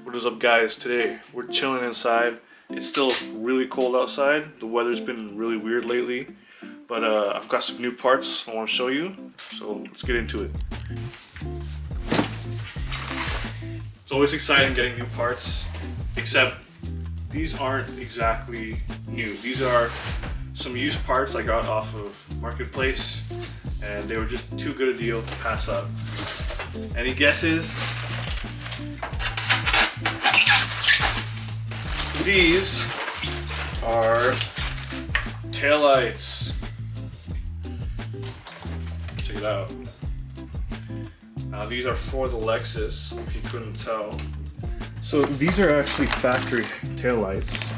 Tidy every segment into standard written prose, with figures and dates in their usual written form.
What is up, guys? Today we're chilling inside. It's still really cold outside. The weather's been really weird lately, but I've got some new parts I want to show you, so let's get into it. It's always exciting getting new parts, except these aren't exactly new. These are some used parts I got off of Marketplace, and they were just too good a deal to pass up. Any guesses? These are taillights. Check it out. Now these are for the Lexus, if you couldn't tell. So these are actually factory taillights,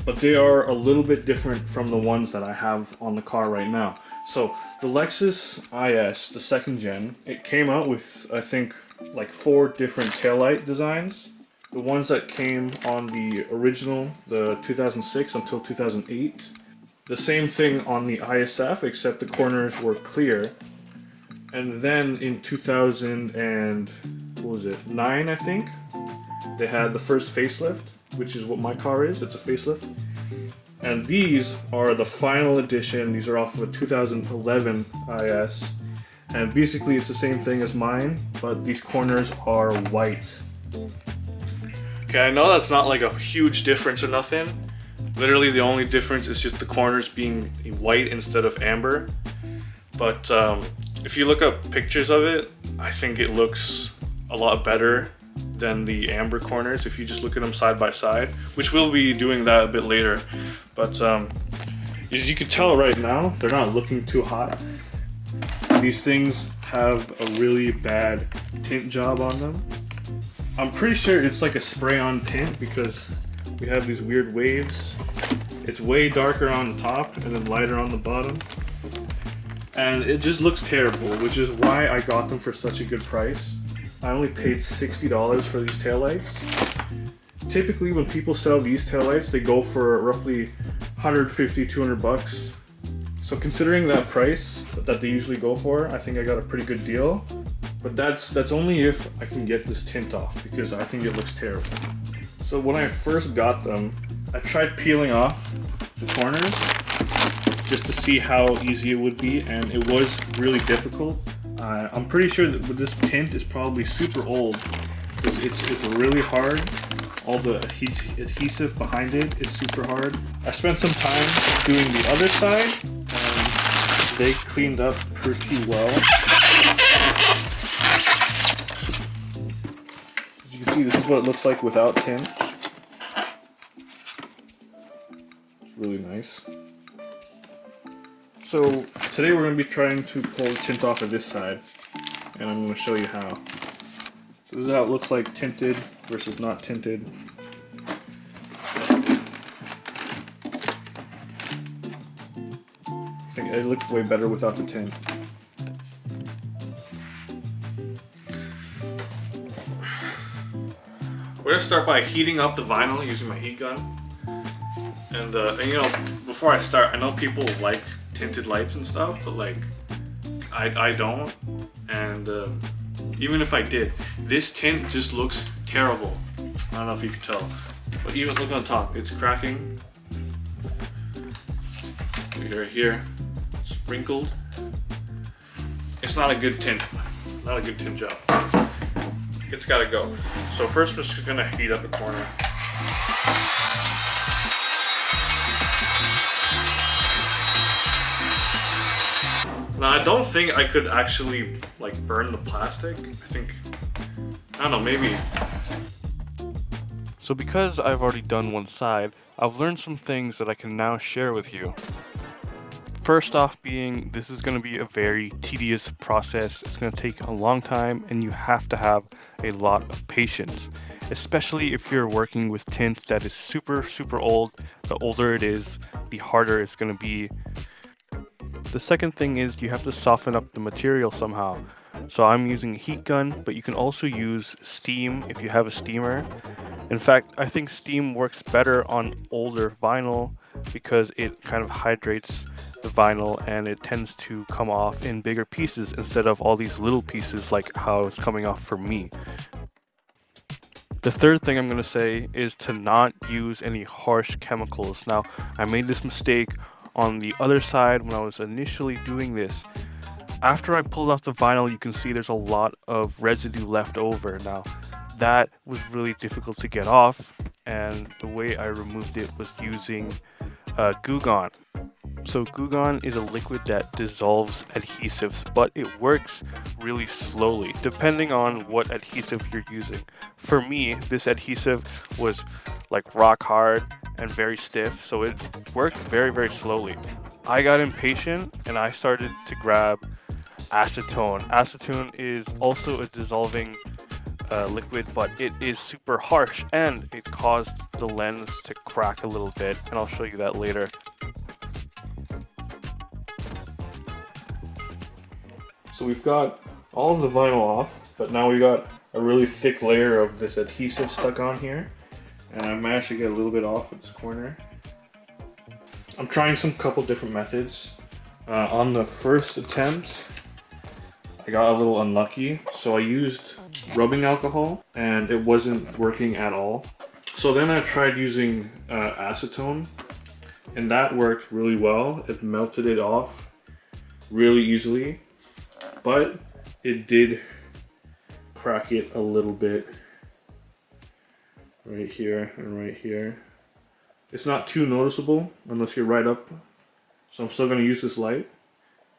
but they are a little bit different from the ones that I have on the car right now. So the Lexus IS, the second gen, it came out with, I think, like 4 different taillight designs. The ones that came on the original, the 2006 until 2008. The same thing on the ISF, except the corners were clear. And then in 2009, I think, they had the first facelift, which is what my car is. It's a facelift. And these are the final edition. These are off of a 2011 IS. And basically it's the same thing as mine, but these corners are white. Okay, I know that's not like a huge difference or nothing. Literally the only difference is just the corners being white instead of amber. But if you look up pictures of it, I think it looks a lot better than the amber corners if you just look at them side by side, which we'll be doing that a bit later. But as you can tell right now, they're not looking too hot. These things have a really bad tint job on them. I'm pretty sure it's like a spray-on tint because we have these weird waves. It's way darker on the top and then lighter on the bottom. And it just looks terrible, which is why I got them for such a good price. I only paid $60 for these taillights. Typically when people sell these taillights, they go for roughly 150, 200 bucks. So considering that price that they usually go for, I think I got a pretty good deal. But that's only if I can get this tint off, because I think it looks terrible. So when I first got them, I tried peeling off the corners just to see how easy it would be, and it was really difficult. I'm pretty sure that this tint is probably super old because it's really hard. All the adhesive behind it is super hard. I spent some time doing the other side, and they cleaned up pretty well. As you can see, this is what it looks like without tint. It's really nice. So today we're going to be trying to pull the tint off of this side, and I'm going to show you how. So this is how it looks like tinted versus not tinted. I think it looks way better without the tint. We're going to start by heating up the vinyl using my heat gun. And you know, before I start, I know people like tinted lights and stuff, but like I don't, and even if I did, this tint just looks terrible. I don't know if you can tell, but even look on top, it's cracking. Right here, it's wrinkled. It's not a good tint, not a good tint job. It's gotta go. So first we're just gonna heat up a corner. Now I don't think I could actually like burn the plastic. I don't know, maybe. So because I've already done one side, I've learned some things that I can now share with you. First off being, this is going to be a very tedious process. It's going to take a long time and you have to have a lot of patience. Especially if you're working with tint that is super old. The older it is, the harder it's going to be. The second thing is you have to soften up the material somehow. So I'm using a heat gun, but you can also use steam if you have a steamer. In fact, I think steam works better on older vinyl because it kind of hydrates the vinyl, and it tends to come off in bigger pieces instead of all these little pieces like how it's coming off for me. The third thing I'm going to say is to not use any harsh chemicals. Now, I made this mistake on the other side when I was initially doing this. After I pulled off the vinyl, you can see there's a lot of residue left over. Now, that was really difficult to get off, and the way I removed it was using Goo Gone. So Goo Gone is a liquid that dissolves adhesives, but it works really slowly depending on what adhesive you're using. For me, this adhesive was like rock hard and very stiff, so it worked very slowly. I got impatient and I started to grab acetone. Acetone is also a dissolving liquid, but it is super harsh and it caused the lens to crack a little bit, and I'll show you that later. So we've got all of the vinyl off, but now we got a really thick layer of this adhesive stuck on here. And I managed to get a little bit off at this corner. I'm trying some couple different methods. On the first attempt, I got a little unlucky. So I used rubbing alcohol and it wasn't working at all. So then I tried using acetone and that worked really well. It melted it off really easily. But it did crack it a little bit right here and right here. It's not too noticeable unless you're right up. So I'm still going to use this light.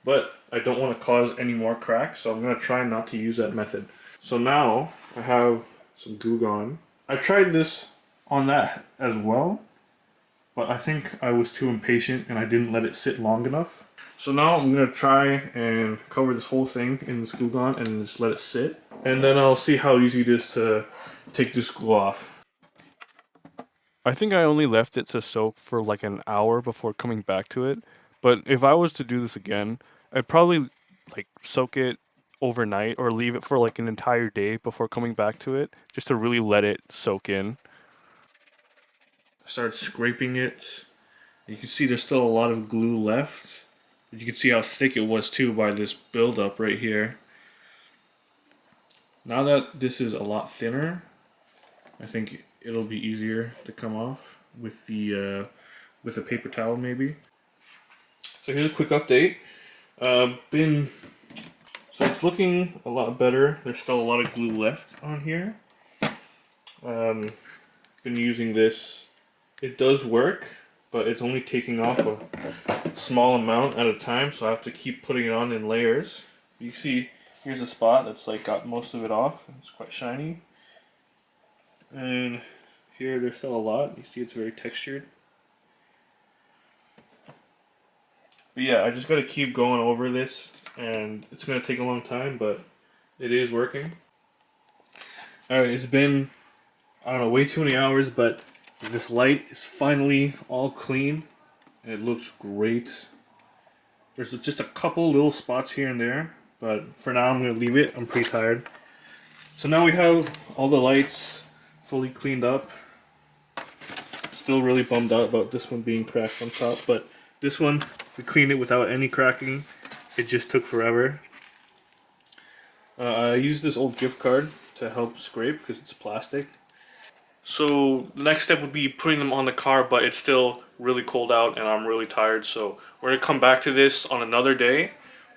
But I don't want to cause any more cracks, so I'm going to try not to use that method. So now I have some Goo Gone. I tried this on that as well, but I think I was too impatient and I didn't let it sit long enough. So now I'm going to try and cover this whole thing in this glue gun and just let it sit. And then I'll see how easy it is to take this glue off. I think I only left it to soak for like an hour before coming back to it. But if I was to do this again, I'd probably like soak it overnight or leave it for like an entire day before coming back to it, just to really let it soak in. I started scraping it. You can see there's still a lot of glue left. You can see how thick it was too by this buildup right here. Now that this is a lot thinner, I think it'll be easier to come off with a paper towel maybe. So here's a quick update. So it's looking a lot better. There's still a lot of glue left on here. Been using this. It does work, but it's only taking off a small amount at a time, so I have to keep putting it on in layers. You see, here's a spot that's like got most of it off. It's quite shiny. And here there's still a lot. You see it's very textured. But yeah, I just gotta keep going over this, and it's gonna take a long time, but it is working. Alright, it's been, I don't know, way too many hours, but this light is finally all clean. And it looks great. There's just a couple little spots here and there, but for now I'm gonna leave it. I'm pretty tired. So now we have all the lights fully cleaned up. Still really bummed out about this one being cracked on top, but this one, we cleaned it without any cracking. It just took forever. I used this old gift card to help scrape because it's plastic. So the next step would be putting them on the car, but it's still really cold out and I'm really tired. So we're gonna come back to this on another day.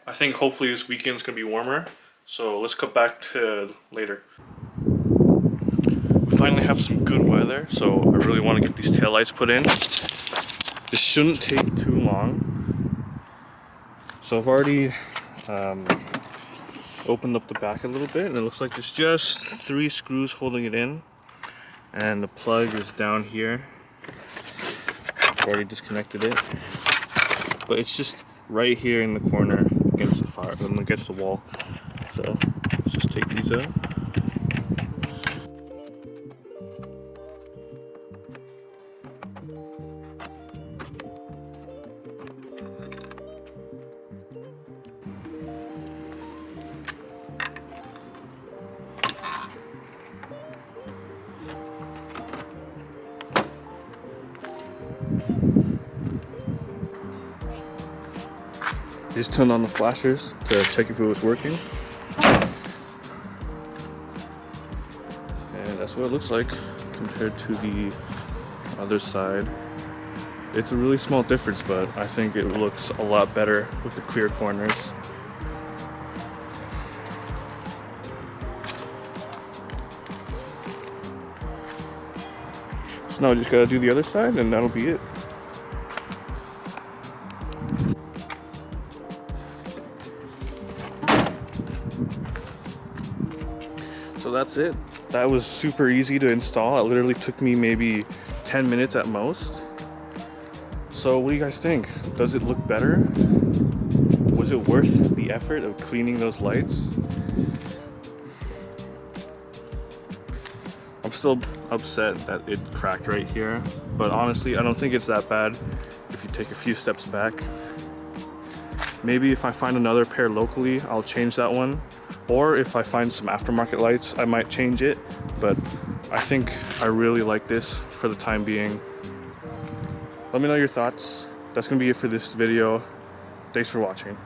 I think hopefully this weekend's gonna be warmer. So let's cut back to later. We finally have some good weather, so I really want to get these taillights put in. This shouldn't take too long. So I've already opened up the back a little bit, and it looks like there's just 3 screws holding it in. And the plug is down here. I've already disconnected it. But it's just right here in the corner against the wall. So let's just take these out. Just turned on the flashers to check if it was working. And that's what it looks like compared to the other side. It's a really small difference, but I think it looks a lot better with the clear corners. So now I just gotta do the other side and that'll be it. So that's it. That was super easy to install. It literally took me maybe 10 minutes at most. So what do you guys think? Does it look better? Was it worth the effort of cleaning those lights? I'm still upset that it cracked right here, but honestly, I don't think it's that bad if you take a few steps back. Maybe if I find another pair locally, I'll change that one. Or if I find some aftermarket lights, I might change it. But I think I really like this for the time being. Let me know your thoughts. That's gonna be it for this video. Thanks for watching.